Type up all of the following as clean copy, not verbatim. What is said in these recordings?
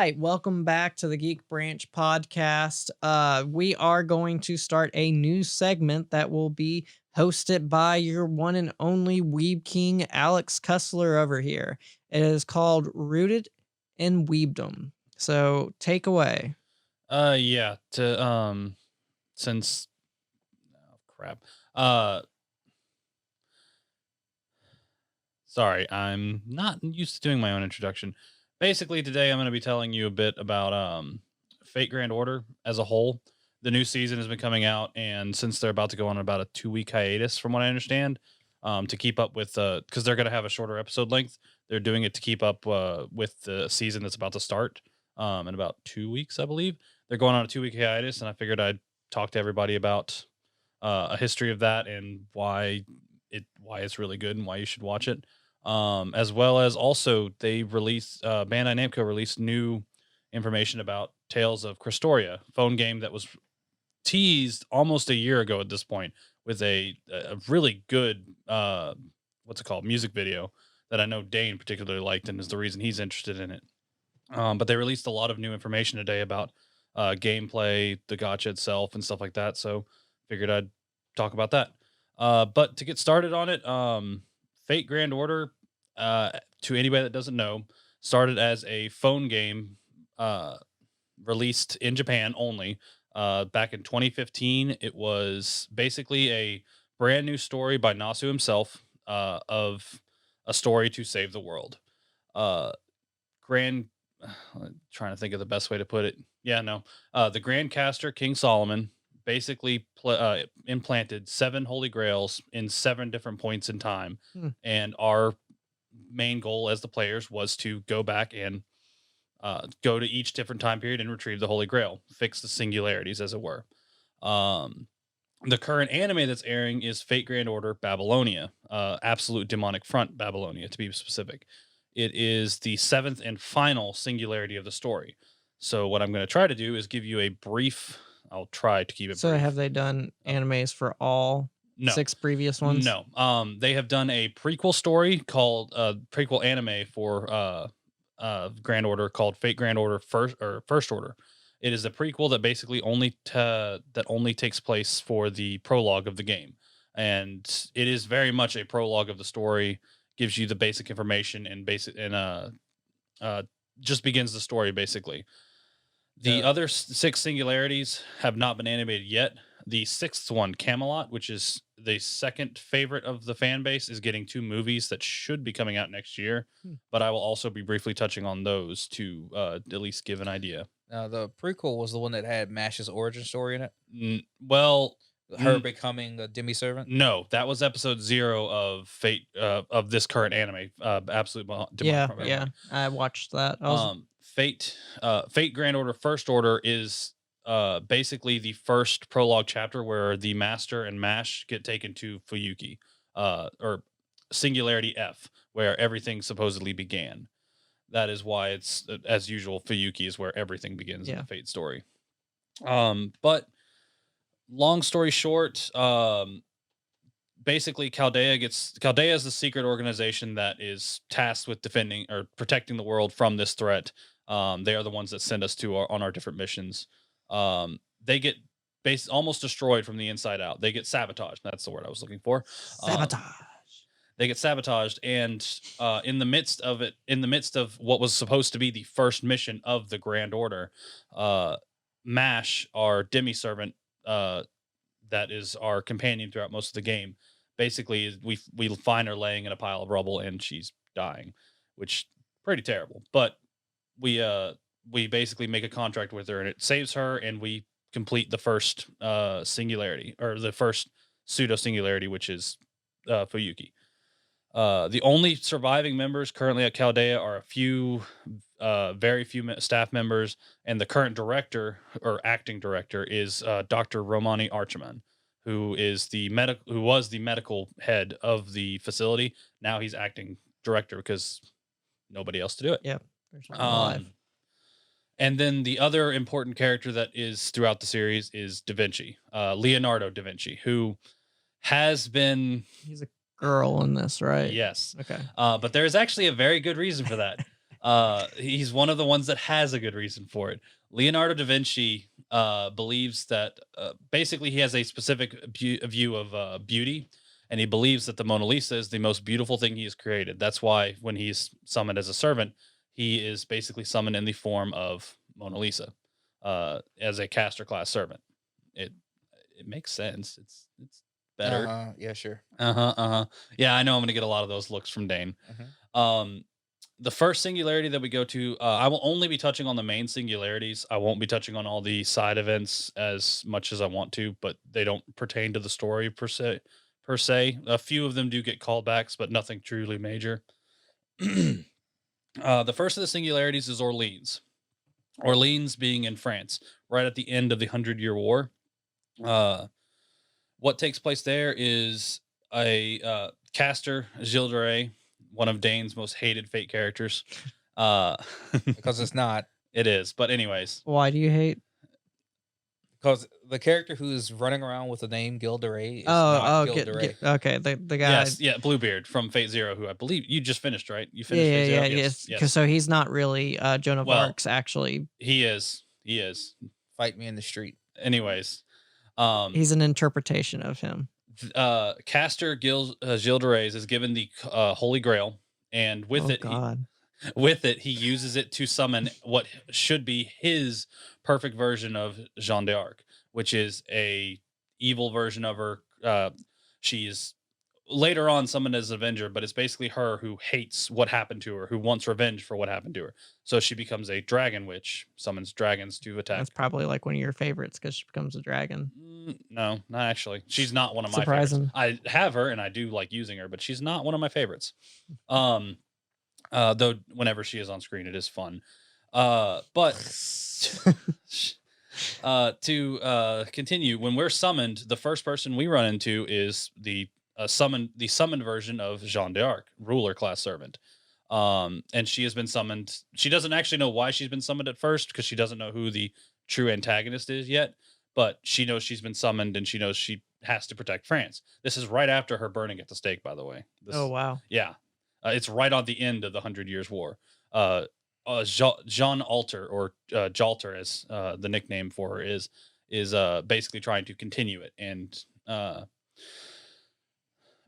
right, welcome back to the Geek Branch podcast. We are going to start a new segment that will be hosted by your one and only Weeb King, Alex Cussler over here. It is called Rooted in Weebdom. So take away. Yeah, to since oh crap. Uh Sorry, I'm not used to doing my own introduction. Basically, today I'm going to be telling you a bit about Fate Grand Order as a whole. The new season has been coming out, and since they're about to go on about a 2 week hiatus, from what I understand, to keep up with because they're going to have a shorter episode length, they're doing it to keep up with the season that's about to start in about 2 weeks, I believe. They're going on a 2 week hiatus, and I figured I'd talk to everybody about a history of that and why it's really good and why you should watch it. As well as also they released Bandai Namco released new information about Tales of Cristoria, phone game that was teased almost a year ago at this point with a really good what's it called, music video that I know Dane particularly liked and is the reason he's interested in it. But they released a lot of new information today about gameplay, the gotcha itself, and stuff like that. So figured I'd talk about that. But to get started on it, Fate Grand Order, to anybody that doesn't know, started as a phone game released in Japan only back in 2015. It was basically a brand new story by Nasu himself of a story to save the world. Uh, Grand, trying to think of the best way to put it. Yeah, no. The Grand Caster King Solomon basically implanted 7 holy grails in 7 different points in time, Hmm. and our main goal as the players was to go back and go to each different time period and retrieve the holy grail, fix the singularities, as it were. Um, the current anime that's airing is Fate Grand Order Babylonia, Absolute Demonic Front Babylonia, to be specific. It is the 7th and final singularity of the story. So, what I'm going to try to do is give you a brief. I'll try to keep it So brief. have they done Oh. animes for all No. 6 previous ones? No. They have done a prequel story called prequel anime for Grand Order called Fate Grand Order First Order. It is a prequel that basically only takes place for the prologue of the game, and it is very much a prologue of the story. Gives you the basic information and uh just begins the story basically. The Yeah. other 6 singularities have not been animated yet. The 6th one, Camelot, which is the second favorite of the fan base, is getting 2 movies that should be coming out next year. Hmm. But I will also be briefly touching on those to at least give an idea. Now, the prequel was the one that had Mash's origin story in it. Well, Her becoming a demi servant. no, that was episode 0 of Fate of this current anime, Absolute Yeah, Demonic. yeah. I watched that. Fate Grand Order First Order is basically the first prologue chapter where the Master and Mash get taken to Fuyuki, or Singularity F, where everything supposedly began. That is why it's, as usual, Fuyuki is where everything begins in Yeah. the Fate story. But long story short, basically Chaldea is the secret organization that is tasked with defending or protecting the world from this threat. They are the ones that send us to on our different missions. They get almost destroyed from the inside out. They get sabotaged. That's the word I was looking for. Sabotage. They get sabotaged, and in the midst of what was supposed to be the first mission of the Grand Order, Mash, our demi servant, that is our companion throughout most of the game, basically we find her laying in a pile of rubble and she's dying, which pretty terrible. But we basically make a contract with her and it saves her, and we complete the first singularity, or the first pseudo singularity, which is Fuyuki. The only surviving members currently at Chaldea are a few, very few staff members, and the current director or acting director is Dr. Romani Archiman, who was the medical head of the facility. Now he's acting director because nobody else to do it. Yep. There's one alive. And then the other important character that is throughout the series is Da Vinci, Leonardo da Vinci, who has been. He's a girl in this, right? Yes. Okay. But there is actually a very good reason for that. He's one of the ones that has a good reason for it. Leonardo da Vinci believes that basically he has a specific view of beauty, and he believes that the Mona Lisa is the most beautiful thing he has created. That's why when he's summoned as a servant, he is basically summoned in the form of Mona Lisa as a caster class servant. It it makes sense. It's better. Yeah, sure. Yeah, I know I'm gonna get a lot of those looks from Dane. Hmm. Um, the first singularity that we go to, I will only be touching on the main singularities. I won't be touching on all the side events as much as I want to, but they don't pertain to the story per se. Per se, a few of them do get callbacks, but nothing truly major. The first of the singularities is Orleans. Orleans being in France, right at the end of the Hundred-Year War. Uh, what takes place there is a caster, Gilles de Rais, one of Dane's most hated Fate characters. Uh, Because it's not. it is, but anyways, Why do you hate? Because the character who's running around with the name Gilderay is Oh, not get, Gilderay. okay. The guy. yes, yeah, Bluebeard from Fate Zero, who I believe you just finished, right? You Yeah, finished Fate Zero, yes. yes. So he's not really Joan of Well, Arc's actually. he is, he is. Fight me in the street. Anyways, He's an interpretation of him. caster Gilles de Rais is given the Holy Grail, and with Oh it, God. with it, he uses it to summon what should be his perfect version of Jeanne d'Arc, which is a evil version of her. She's later on summoned as Avenger, but it's basically her who hates what happened to her, who wants revenge for what happened to her. So she becomes a dragon witch, summons dragons to attack. That's probably like one of your favorites because she becomes a dragon. No, not actually. She's not one of my Surprising. favorites. I have her and I do like using her, but she's not one of my favorites. Though whenever she is on screen, it is fun. But to continue, when we're summoned, the first person we run into is the summoned version of Jeanne d'Arc, ruler class servant. And she has been summoned. She doesn't actually know why she's been summoned at first because she doesn't know who the true antagonist is yet. But she knows she's been summoned and she knows she has to protect France. This is right after her burning at the stake, by the way. Oh wow. Yeah. It's right on the end of the 100 Years' War. Jean Alter, or Jalter, as the nickname for her is basically trying to continue it. And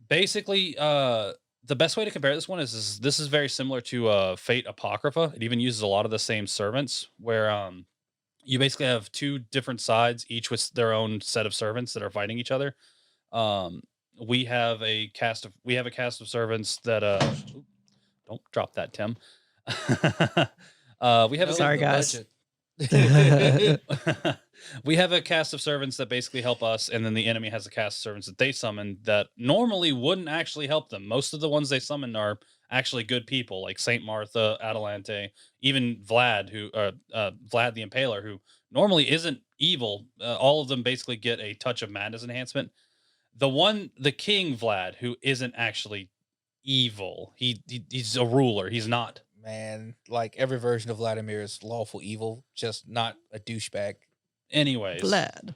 basically, the best way to compare this one is this is very similar to Fate Apocrypha. It even uses a lot of the same servants, where you basically have two different sides, each with their own set of servants that are fighting each other. Um, we have a cast of servants that don't drop that, Tim. We have Sorry, guys. we have a cast of servants that basically help us, and then the enemy has a cast of servants that they summon that normally wouldn't actually help them. Most of the ones they summon are actually good people, like Saint Martha, Atalante, even Vlad, who Vlad the Impaler, who normally isn't evil. All of them basically get a touch of madness enhancement. The King Vlad, who isn't actually evil. He's a ruler. He's not. Man, like every version of Vladimir is lawful evil, just not a douchebag. Anyways, Vlad.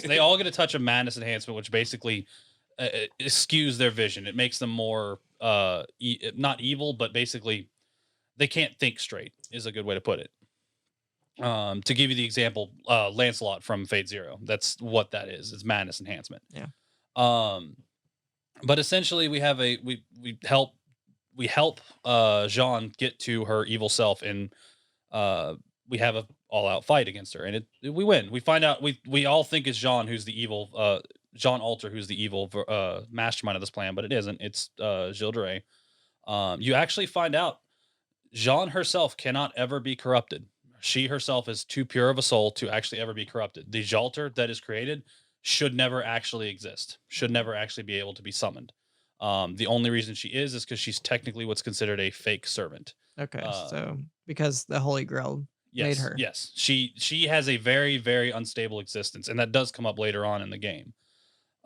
they all get a touch of madness enhancement, which basically skews their vision. It makes them more not evil, but basically they can't think straight. Is a good way to put it. To give you the example, Lancelot from Fate Zero. That's what that is. It's madness enhancement. Yeah. But essentially, we have we help Jean get to her evil self, and we have a all out fight against her, and we win. We find out we all think it's Jean who's the evil Jean Alter who's the evil mastermind of this plan, but it isn't. It's Gilles de Rais. You actually find out Jean herself cannot ever be corrupted. She herself is too pure of a soul to actually ever be corrupted. The Jalter that is created should never actually exist, should never actually be able to be summoned. The only reason she is because she's technically what's considered a fake servant. Okay, so because the Holy Grail made her. Yes, she has a very, very unstable existence, and that does come up later on in the game.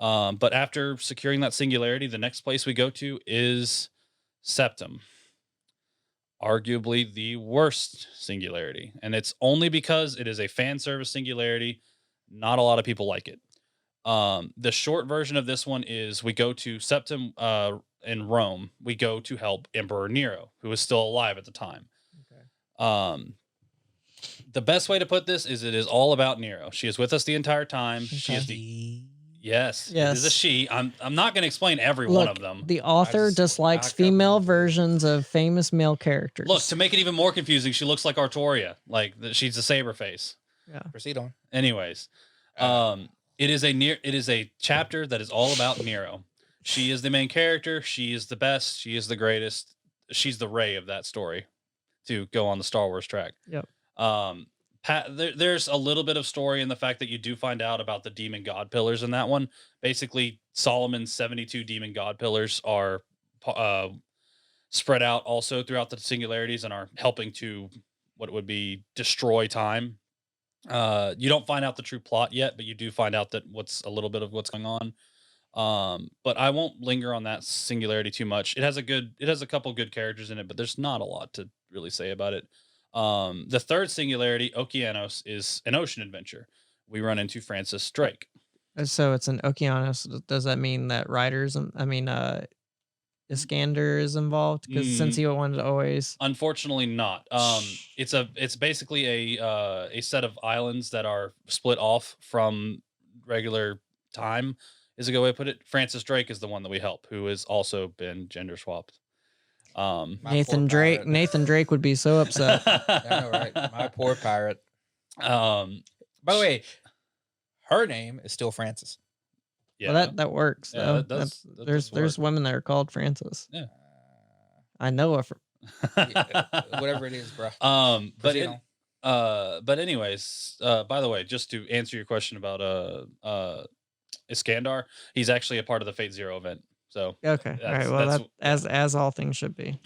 But after securing that singularity, the next place we go to is Septum. Arguably the worst singularity, and it's only because it is a fan service singularity. Not a lot of people like it. The short version of this one is we go to Septum in Rome. We go to help Emperor Nero, who is still alive at the time. Okay. Um, the best way to put this is it is all about Nero. She is with us the entire time. She is the She- yes, it is a Yes. she. I'm not going to explain every one Look, of them. the author just- dislikes I got female moved. versions of famous male characters. Look, to make it even more confusing, she looks like Artoria, like she's a saber face. yeah. Proceed on. Anyways, it is a chapter that is all about Nero. She is the main character. She is the best. She is the greatest. She's the Rey of that story. To go on the Star Wars track. Yep. There's a little bit of story in the fact that you do find out about the demon god pillars in that one. Basically, Solomon's 72 demon god pillars are spread out also throughout the singularities and are helping to what would be destroy time. You don't find out the true plot yet, but you do find out that what's a little bit of what's going on. But I won't linger on that singularity too much. It has a couple good characters in it, but there's not a lot to really say about it. The third singularity, Okeanos, is an ocean adventure. We run into Francis Drake. So it's an Okeanos. Does that mean that Iskander is involved? Because since he wanted to always. Unfortunately, not. It's basically a set of islands that are split off from regular time. Is a good way to put it. Francis Drake is the one that we help, who has also been gender swapped. Nathan Drake would be so upset. I know, right? My poor pirate. By the way, her name is still Francis. Yeah, well, that works. Yeah, though. that there's does work. women that are called Francis. Yeah. I know her. Whatever it is, bro. But anyways, by the way, just to answer your question about Iskandar, he's actually a part of the Fate Zero event. So okay, all right. Well, as all things should be.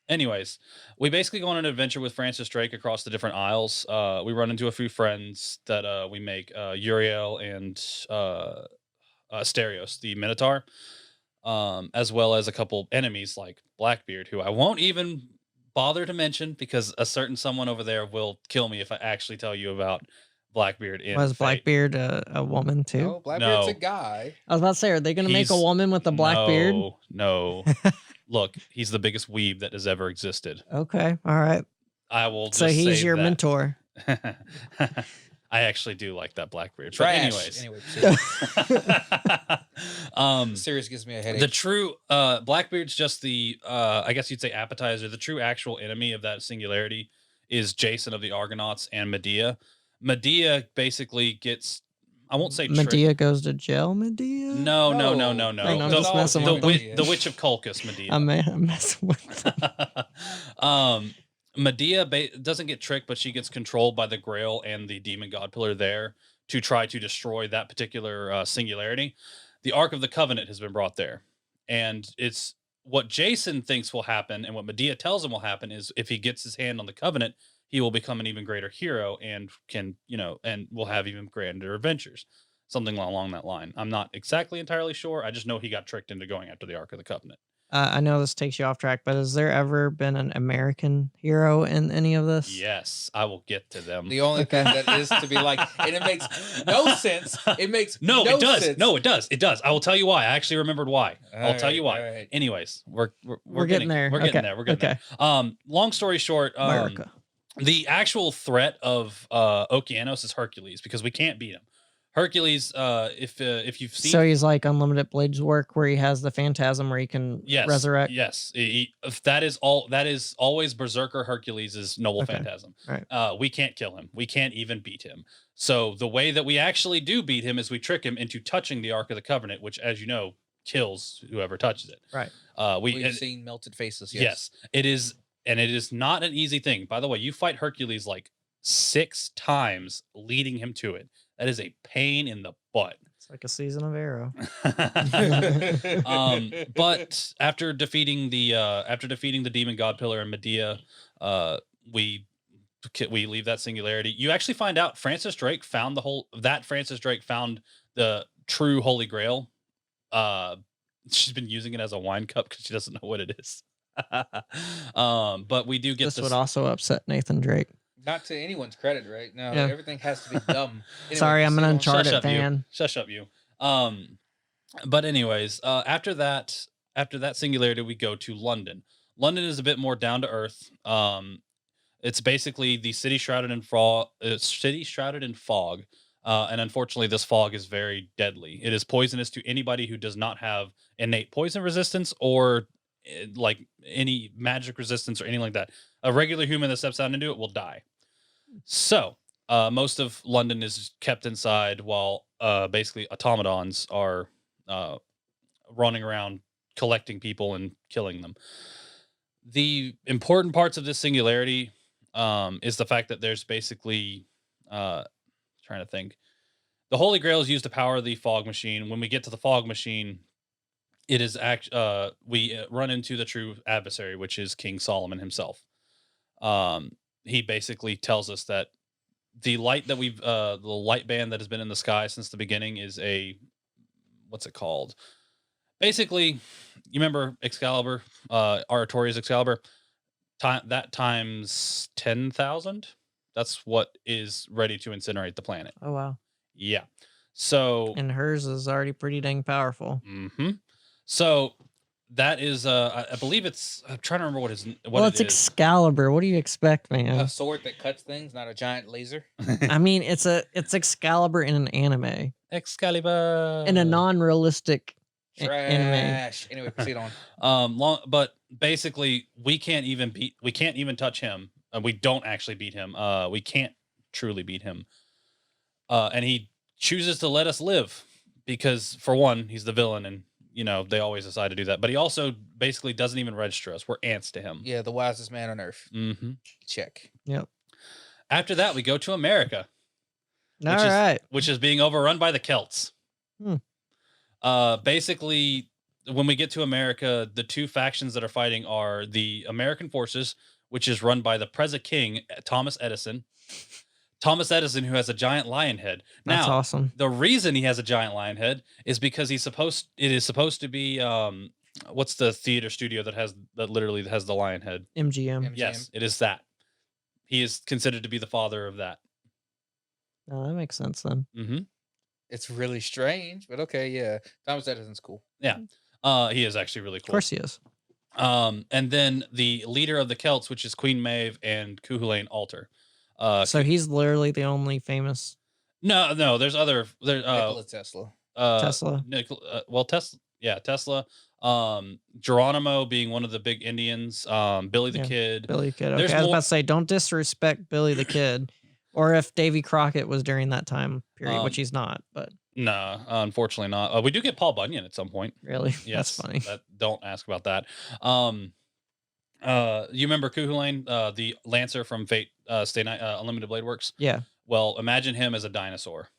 Anyways, we basically go on an adventure with Francis Drake across the different isles. We run into a few friends that we make, Uriel and Asterios, the Minotaur, as well as a couple enemies like Blackbeard, who I won't even bother to mention because a certain someone over there will kill me if I actually tell you about Blackbeard. Was Blackbeard a woman too? No, Blackbeard's No. a guy. I was about to say, are they going to make a woman with a black beard? No. Look, he's the biggest weeb that has ever existed. Okay, all right. I will just So he's say your that. mentor. I actually do like that Blackbeard. Trash. But anyways. Serious gives me a headache. The true Blackbeard's just the I guess you'd say appetizer. The true actual enemy of that singularity is Jason of the Argonauts and Medea. Medea basically gets, I won't say Medea goes to jail. Medea. No. I'm just messing with them. The Witch of Colchis, Medea. I'm messing with them. Medea doesn't get tricked, but she gets controlled by the Grail and the demon god pillar there to try to destroy that particular singularity. The Ark of the Covenant has been brought there, and it's what Jason thinks will happen, and what Medea tells him will happen is if he gets his hand on the Covenant, he will become an even greater hero and can, and will have even grander adventures. Something along that line. I'm not exactly entirely sure. I just know he got tricked into going after the Ark of the Covenant. I know this takes you off track, but has there ever been an American hero in any of this? Yes, I will get to them. The only thing that is to be like, and it makes no sense. It makes no it sense. No, it does. It does. I will tell you why. I actually remembered why. I'll tell you why. Right. Anyways, we're getting there. We're getting there. We're getting there. Long story short, America. The actual threat of Okeanos is Hercules because we can't beat him. Hercules, if you've seen, so he's like Unlimited Blades work, where he has the phantasm where he can resurrect. Yes, that is always Berserker Hercules' noble phantasm. Right. We can't kill him. We can't even beat him. So the way that we actually do beat him is we trick him into touching the Ark of the Covenant, which, as you know, kills whoever touches it. Right. We've seen melted faces. Yes, it is, and it is not an easy thing. By the way, you fight Hercules like 6 times, leading him to it. That is a pain in the butt. It's like a season of Arrow. But after defeating the demon god pillar and Medea, we leave that singularity. You actually find out Francis Drake found the true Holy Grail. She's been using it as a wine cup because she doesn't know what it is. But we do get this would also upset Nathan Drake. Not to anyone's credit, right? No, Yeah. everything has to be dumb. Anyway, Sorry, I'm an Uncharted Shush up, fan. Shush up, you. But anyways, after that singularity, we go to London. London is a bit more down to earth. It's basically the city shrouded in fog. And unfortunately, this fog is very deadly. It is poisonous to anybody who does not have innate poison resistance or like any magic resistance or anything like that. A regular human that steps out into it will die. So most of London is kept inside while basically automatons are uh, running around collecting people and killing them. The important parts of this singularity is the fact that there's basically uh, trying to think. The Holy Grail is used to power the fog machine. When we get to the fog machine, it is we run into the true adversary, which is King Solomon himself. He basically tells us that the light that the light band that has been in the sky since the beginning is a what's it called? Basically, you remember Excalibur, Aratoria's Excalibur, that times 10,000. That's what is ready to incinerate the planet. Oh wow. Yeah. So And hers is already pretty dang powerful. So that is I believe it's I'm trying to remember what It's Excalibur. What do you expect, man? A sword that cuts things, not a giant laser. I mean, it's Excalibur in an anime. Excalibur In a non-realistic anime. Trash. Anyway, proceed on. But basically we can't even touch him. We don't actually beat him. We can't truly beat him. And he chooses to let us live because, for one, he's the villain, and they always decide to do that. But he also basically doesn't even register us. We're ants to him. Yeah, the wisest man on earth. Mm-hmm. Check. Yep. After that, we go to America. Which is being overrun by the Celts. Basically, when we get to America, the two factions that are fighting are the American forces, which is run by the present king, Thomas Edison. Thomas Edison, who has a giant lion head. That's awesome. The reason he has a giant lion head is because it is supposed to be what's the theater studio that literally has the lion head? MGM. Yes, it is that. He is considered to be the father of that. Oh, that makes sense then. Mm-hmm. It's really strange, but okay, yeah. Thomas Edison's cool. Yeah. He is actually really cool. Of course he is. And then the leader of the Celts, which is Queen Maeve and Cuchulainn alter. So he's literally the only famous. No, there's other. Nikola Tesla. Tesla. Tesla. Yeah, Tesla. Geronimo being one of the big Indians. Billy the Kid. Billy the Kid. Okay, I was about to say, don't disrespect Billy the Kid, or if Davy Crockett was during that time period, which he's not. But no, unfortunately not. We do get Paul Bunyan at some point. Really? Yes, that's funny. Don't ask about that. You remember Cuchulainn, the Lancer from Fate Stay Night Unlimited Blade Works? Yeah. Well, imagine him as a dinosaur.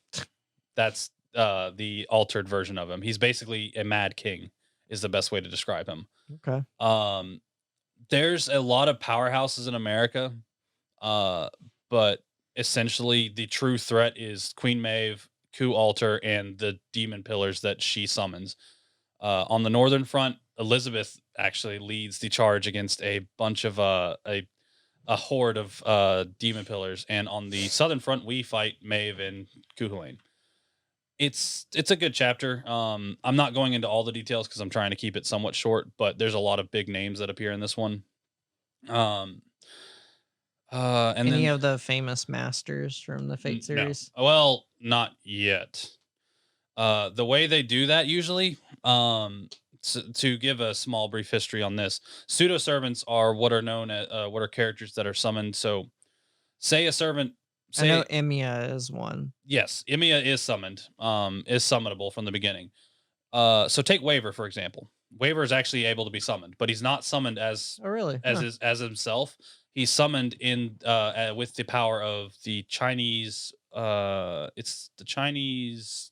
That's the altered version of him. He's basically a mad king, is the best way to describe him. Okay. There's a lot of powerhouses in America, but essentially the true threat is Queen Maeve, Ku Alter, and the demon pillars that she summons. On the northern front, Elizabeth actually leads the charge against a bunch of a horde of demon pillars, and on the southern front, we fight Maeve and Cuchulainn. It's a good chapter. I'm not going into all the details because I'm trying to keep it somewhat short, but there's a lot of big names that appear in this one. And any of the famous masters from the Fate series? No. Well, not yet. The way they do that usually, to give a small brief history on this, pseudo servants are what are known as what are characters that are summoned. So, say a servant. I know Emiya is one. Yes, Emiya is summoned. Is summonable from the beginning. So take Waver for example. Waver is actually able to be summoned, but he's not summoned as as himself. He's summoned in with the power of the Chinese. It's the Chinese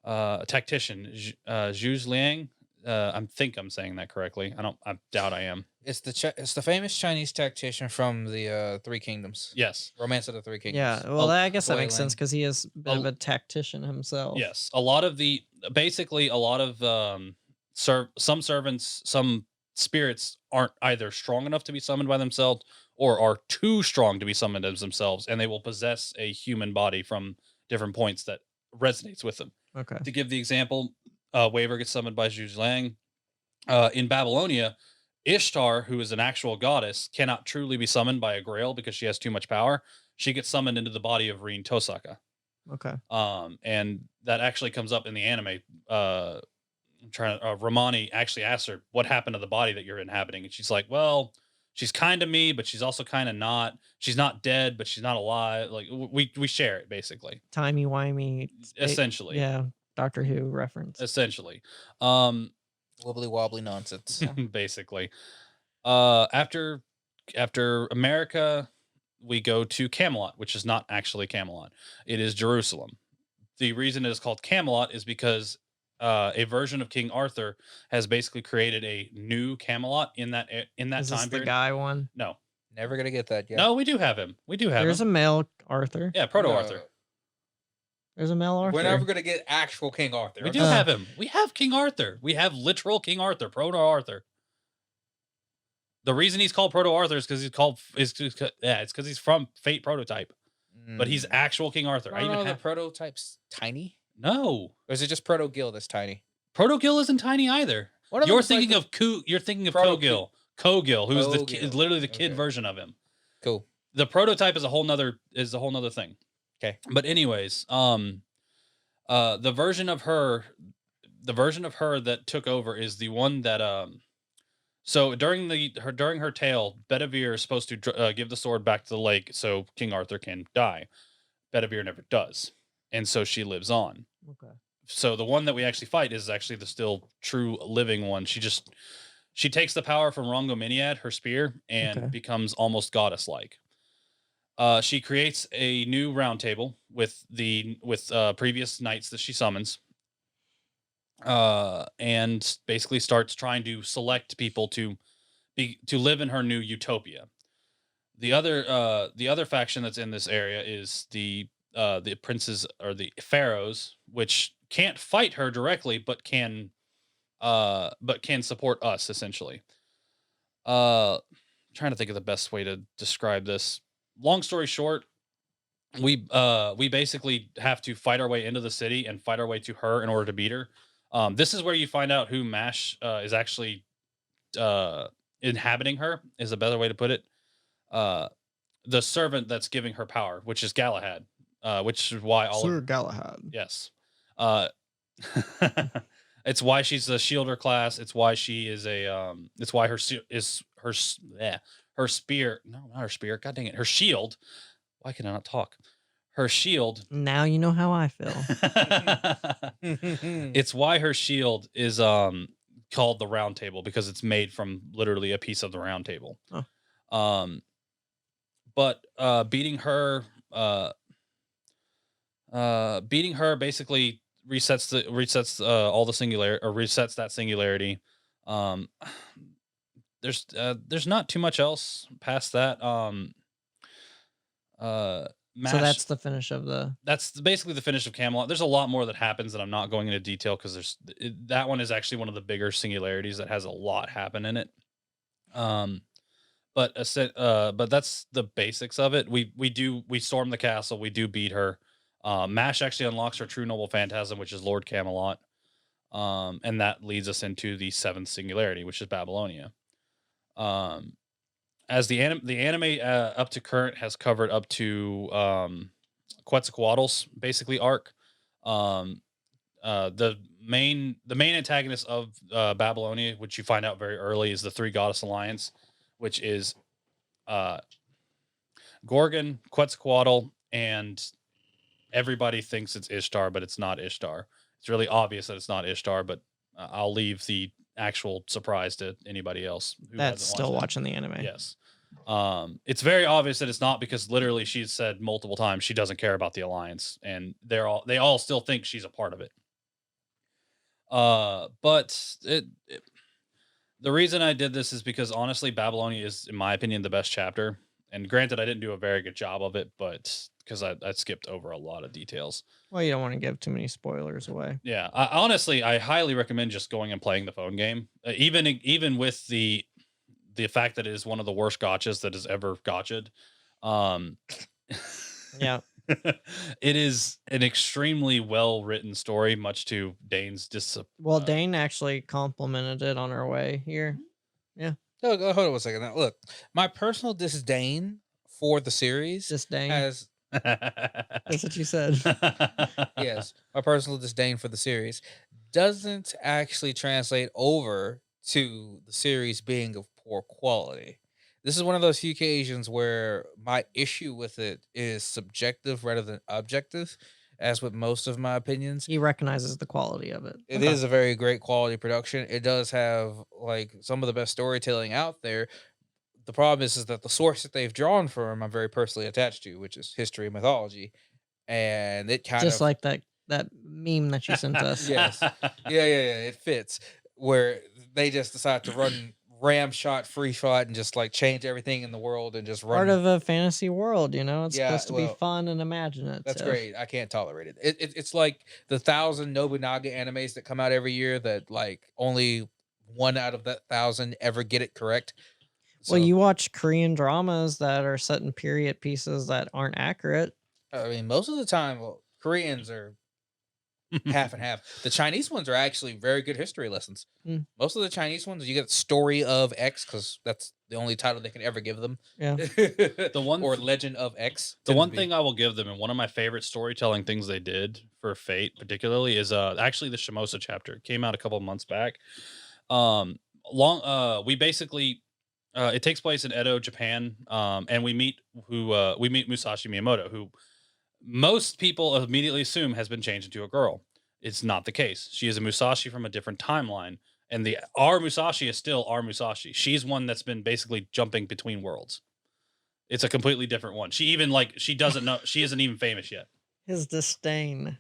tactician Zhu Liang. I think I'm saying that correctly. I doubt I am. It's the famous Chinese tactician from the Three Kingdoms. Yes, Romance of the Three Kingdoms. Yeah, well, I guess that makes sense because he is a bit of a tactician himself. Yes, a lot of some servants, some spirits aren't either strong enough to be summoned by themselves or are too strong to be summoned as themselves, and they will possess a human body from different points that resonates with them. Okay. To give the example, Waver gets summoned by Zhu Liang. In Babylonia, Ishtar, who is an actual goddess, cannot truly be summoned by a Grail because she has too much power. She gets summoned into the body of Rin Tosaka. Okay. And that actually comes up in the anime. Ramani actually asks her, "What happened to the body that you're inhabiting?" And she's like, "Well, she's kind of me, but she's also kind of not. She's not dead, but she's not alive. Like we share it basically, Timey-wimey. essentially, Yeah. Doctor Who reference. essentially." Um, Wibbly wobbly nonsense. basically, after America, we go to Camelot, which is not actually Camelot. It is Jerusalem. The reason it is called Camelot is because a version of King Arthur has basically created a new Camelot in that Is this time the period. guy one? No, Never gonna get that yet. no, we do have him. We do have There's a him. male Arthur. Yeah, Proto No. Arthur. There's a male Arthur. We're never gonna get actual King Arthur. We do have him. We have King Arthur. We have literal King Arthur, Proto Arthur. The reason he's called Proto Arthur is because it's because he's from Fate Prototype, but he's actual King Arthur. I even have the prototype's tiny. No, Or is it just Proto Gil that's tiny? Proto Gil isn't tiny either. One of You're them's like thinking of You're thinking of Proto Kogil. Kogil, who's the Kogil. literally the kid Okay. version of him. Cool. The prototype is a whole nother thing. Okay. But anyways, the version of her that took over is the one that so during her tale, Bedivere is supposed to give the sword back to the lake so King Arthur can die. Bedivere never does, and so she lives on. Okay. So the one that we actually fight is actually the still true living one. She takes the power from Rongominiad, her spear, and Okay. becomes almost goddess like. She creates a new round table with previous knights that she summons, and basically starts trying to select people to live in her new utopia. The other faction that's in this area is the princes or the pharaohs, which can't fight her directly, but can support us essentially. Trying to think of the best way to describe this. Long story short, we basically have to fight our way into the city and fight our way to her in order to beat her. This is where you find out who Mash is actually inhabiting her, is a better way to put it. The servant that's giving her power, which is Galahad, which is why all Sir of Galahad. yes, it's why she's a shielder class. It's why she is a it's why her her spear. No, not her spear. God dang it, her shield. Why can I not talk? Her shield. Now you know how I feel. It's why her shield is called the Round Table, because it's made from literally a piece of the Round Table. Oh. But beating her basically resets all the singularity, or resets that singularity. There's not too much else past that. Mash, So that's the finish of the. that's basically the finish of Camelot. There's a lot more that happens that I'm not going into detail because that one is actually one of the bigger singularities that has a lot happen in it. But that's the basics of it. We storm the castle. We do beat her. Mash actually unlocks her true noble phantasm, which is Lord Camelot. And that leads us into the seventh singularity, which is Babylonia. As the anime up to current has covered up to Quetzalcoatl's basically arc. The main antagonist of Babylonia, which you find out very early, is the Three Goddess Alliance, which is Gorgon, Quetzalcoatl, and everybody thinks it's Ishtar, but it's not Ishtar. It's really obvious that it's not Ishtar, but I'll leave the actual surprise to anybody else who That's hasn't still watched it. watching the anime. Yes. It's very obvious that it's not, because literally she's said multiple times she doesn't care about the alliance, and they all still think she's a part of it. But the reason I did this is because honestly, Babylonia is, in my opinion, the best chapter. And granted, I didn't do a very good job of it, but because I skipped over a lot of details. Well, you don't want to give too many spoilers away. Yeah, I highly recommend just going and playing the phone game, even with the fact that it is one of the worst gotchas that has ever gotcha'd. Yeah. It is an extremely well written story, much to Dane's Well, Dane actually complimented it on our way here. Yeah. hold on 1 second. Now, look, my personal disdain for the series Disdain. has That's what you said. yes, my personal disdain for the series doesn't actually translate over to the series being of poor quality. This is one of those few occasions where my issue with it is subjective rather than objective, as with most of my opinions. He recognizes the quality of it. It is a very great quality production. It does have like some of the best storytelling out there. The problem is that the source that they've drawn from, I'm very personally attached to, which is history and mythology, and it kind Just of like that meme that you sent us. yes, yeah, it fits where they just decide to run ram shot, free shot, and just like change everything in the world and just Part run. of a fantasy world, you know, it's Yeah, supposed to be well, fun and imaginative. that's great. I can't tolerate it. It's like the 1,000 Nobunaga animes that come out every year that like only one out of that 1,000 ever get it correct. Well, So you watch Korean dramas that are set in period pieces that aren't accurate. I mean, most of the time, well, Koreans are half and half. The Chinese ones are actually very good history lessons. Mm. Most of the Chinese ones, you get Story of X because that's the only title they can ever give them. Yeah. The one or Legend of X. The tends one to be. thing I will give them, and one of my favorite storytelling things they did for Fate, particularly, is actually the Shimosa chapter. It came out a couple of months back. We basically it takes place in Edo, Japan, and we meet Musashi Miyamoto, who most people immediately assume has been changed into a girl. It's not the case. She is a Musashi from a different timeline, and our Musashi is still our Musashi. She's one that's been basically jumping between worlds. It's a completely different one. She even she doesn't know, she isn't even famous yet. His disdain.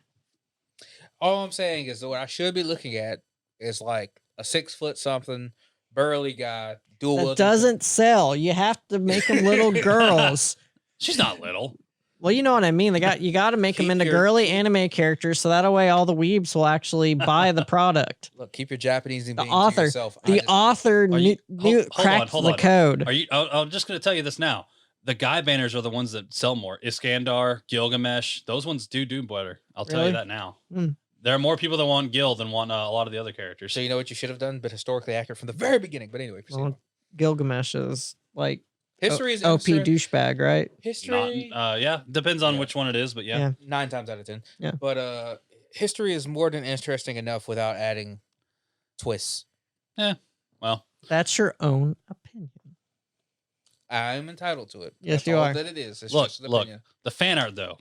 All I'm saying is that what I should be looking at is like a 6 foot something burly guy. That doesn't sell. You have to make them little girls. She's not little. Well, you know what I mean. You got to make them into girly anime characters, so that way all the weebs will actually buy the product. Look, keep your Japanese and The author, yourself. author cracked the code. I'm just going to tell you this now. The guy banners are the ones that sell more. Iskandar, Gilgamesh, those ones do better. I'll tell you that now. Mm. There are more people that want Gil than want a lot of the other characters. So you know what you should have done, but historically accurate from the very beginning. But anyway, Well, Gilgamesh is like history is OP douchebag, right? History, yeah, depends on which one it is, but yeah. 9 times out of 10. Yeah, but history is more than interesting enough without adding twists. Yeah, well, that's your own opinion. I'm entitled to it. Yes, That's you all are. that it is. It's look, just an look. opinion. The fan art though,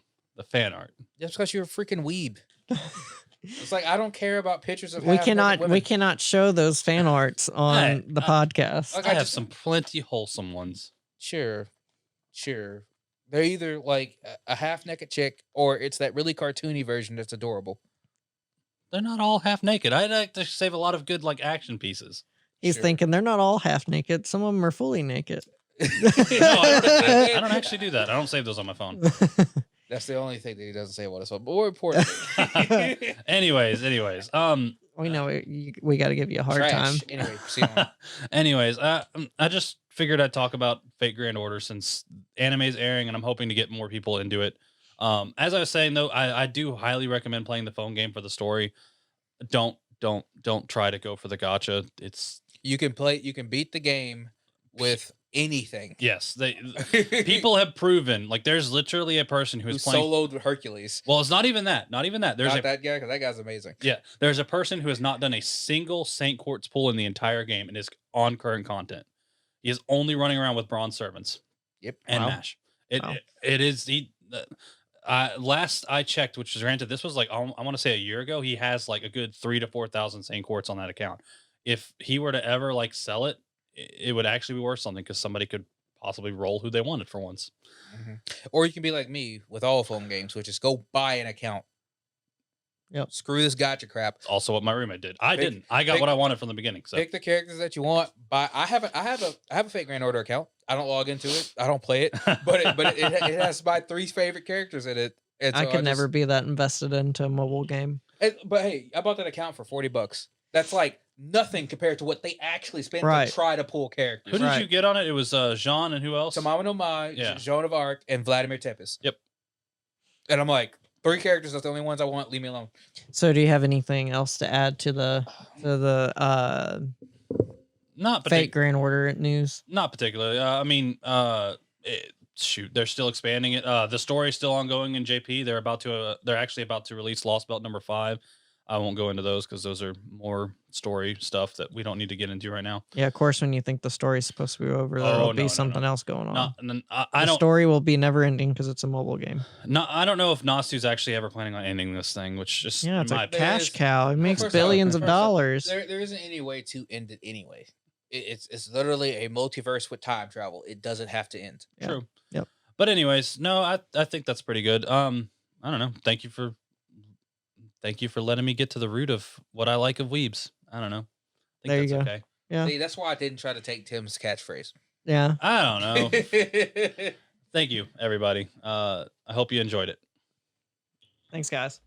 Just because you're a freaking weeb. It's like I don't care about pictures of we half-naked cannot show those fan arts on the podcast. Like, I have some plenty wholesome ones. Sure. They're either like a half naked chick or it's that really cartoony version that's adorable. They're not all half naked. I'd like to save a lot of good action pieces. He's thinking they're not all half naked. Some of them are fully naked. No, I don't actually do that. I don't save those on my phone. That's the only thing that he doesn't say about his phone. But more importantly, anyways, we know we got to give you a hard time. Anyway, proceed on. Anyways, I just figured I'd talk about Fate Grand Order since anime's airing, and I'm hoping to get more people into it. As I was saying though, I do highly recommend playing the phone game for the story. Don't try to go for the gacha. You can beat the game with anything. Yes, people have proven, like, there's literally a person who playing soloed with Hercules. Well, it's not even that. There's not that guy, because that guy's amazing. Yeah, there's a person who has not done a single Saint Quartz pull in the entire game and is on current content. He is only running around with bronze servants. Yep, and Mash. It is last I checked, which was granted, this was like I want to say a year ago. He has like a good 3,000 to 4,000 Saint Quartz on that account. If he were to ever sell it, it would actually be worth something because somebody could possibly roll who they wanted for once. Mm-hmm. Or you can be like me with all phone games, which is go buy an account. Yep. Screw this gotcha crap. Also, what my roommate did. I didn't. I got what I wanted from the beginning. So pick the characters that you want. Buy. I have a Fate Grand Order account. I don't log into it. I don't play it. But it has my 3 favorite characters in it. And I could never be that invested into a mobile game. But hey, I bought that account for $40. That's like nothing compared to what they actually spent to try to pull characters. Who did you get on it? It was Jean and who else? Tamama no Mai, Joan of Arc, and Vladimir Tepes. Yep. And I'm like, 3 characters. That's the only ones I want. Leave me alone. So, do you have anything else to add to the? Not Fate Grand Order news? Not particularly. I mean, shoot, they're still expanding it. The story's still ongoing in JP. They're actually about to release Lost Belt number 5. I won't go into those because those are more story stuff that we don't need to get into right now. Yeah, of course. When you think the story's supposed to be over, there will be something else going on. The story will be never ending because it's a mobile game. No, I don't know if Nasu's actually ever planning on ending this thing, which just it's a cash cow. It makes billions of dollars. There isn't any way to end it anyway. It's literally a multiverse with time travel. It doesn't have to end. Yeah. True. Yep. But anyways, no, I think that's pretty good. I don't know. Thank you for letting me get to the root of what I like of weebs. I don't know. I think that's okay. Yeah. See, that's why I didn't try to take Tim's catchphrase. Yeah. I don't know. Thank you, everybody. I hope you enjoyed it. Thanks, guys.